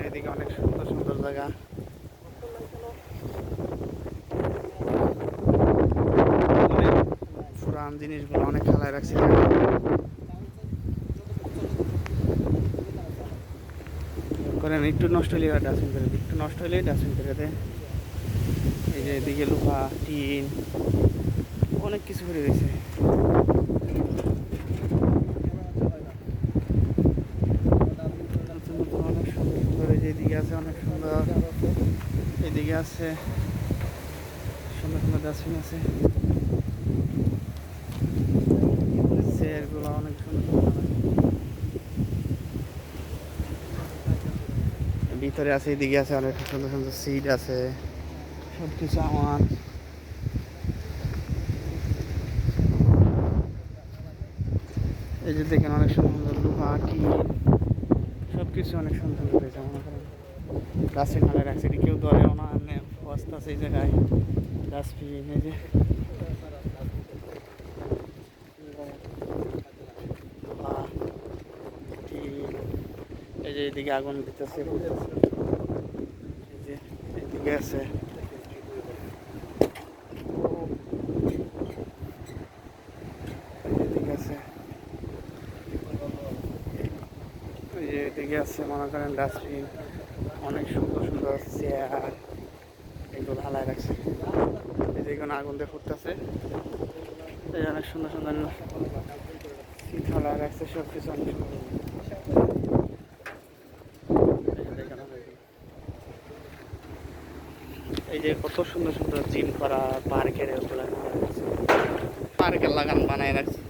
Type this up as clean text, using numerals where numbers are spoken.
এদিকে অনেক সুন্দর সুন্দর জায়গা, পুরান জিনিসগুলো অনেক খেলায় রাখছে। করেন একটু নষ্ট হলে ডাস্টবিন করে দিই, একটু নষ্ট হলে ডাস্টবিন করে দেয়। এই যে এদিকে লোহা টিন অনেক কিছু করে দিয়েছে। অনেক সুন্দর সুন্দর, এই যে এদিকে আছে অনেক সুন্দর, এদিকে আছে সুন্দর সুন্দর ডাস্টবিন আছে, চেয়ারগুলো অনেক সুন্দর সুন্দর। ভিতরে আছে, এদিকে আছে অনেক সুন্দর সুন্দর সিট আছে, সব কিছু আমার। এই যে দেখেন অনেক সুন্দর সুন্দর লোহা টিন সব কিছু অনেক সুন্দর সুন্দর হয়েছে। মনে করেন ডাস্টবিন হালে রাখছে, এটি কেউ ধরেও না, এমনি বস্তা আছে এই জায়গায় ডাস্টবিন। এই যে লোহা টিন, এই যে এদিকে আগুন দিতেছে, এই যে এদিকে আছে, এদিকে আছে, এই যে এদিকে আছে মনে করেন ডাস্টবিন, অনেক সুন্দর সুন্দর চেয়ার এগুলো হালায় রাখছে। এই যে এখানে আগুন দিয়ে ফুটতেছে, এই অনেক সুন্দর সুন্দর সিট হালায় রাখছে, সব কিছু অনেক সুন্দর। এই যে কত সুন্দর সুন্দর জিম করা পার্কের, পার্কের লাগান বানায় রাখছে।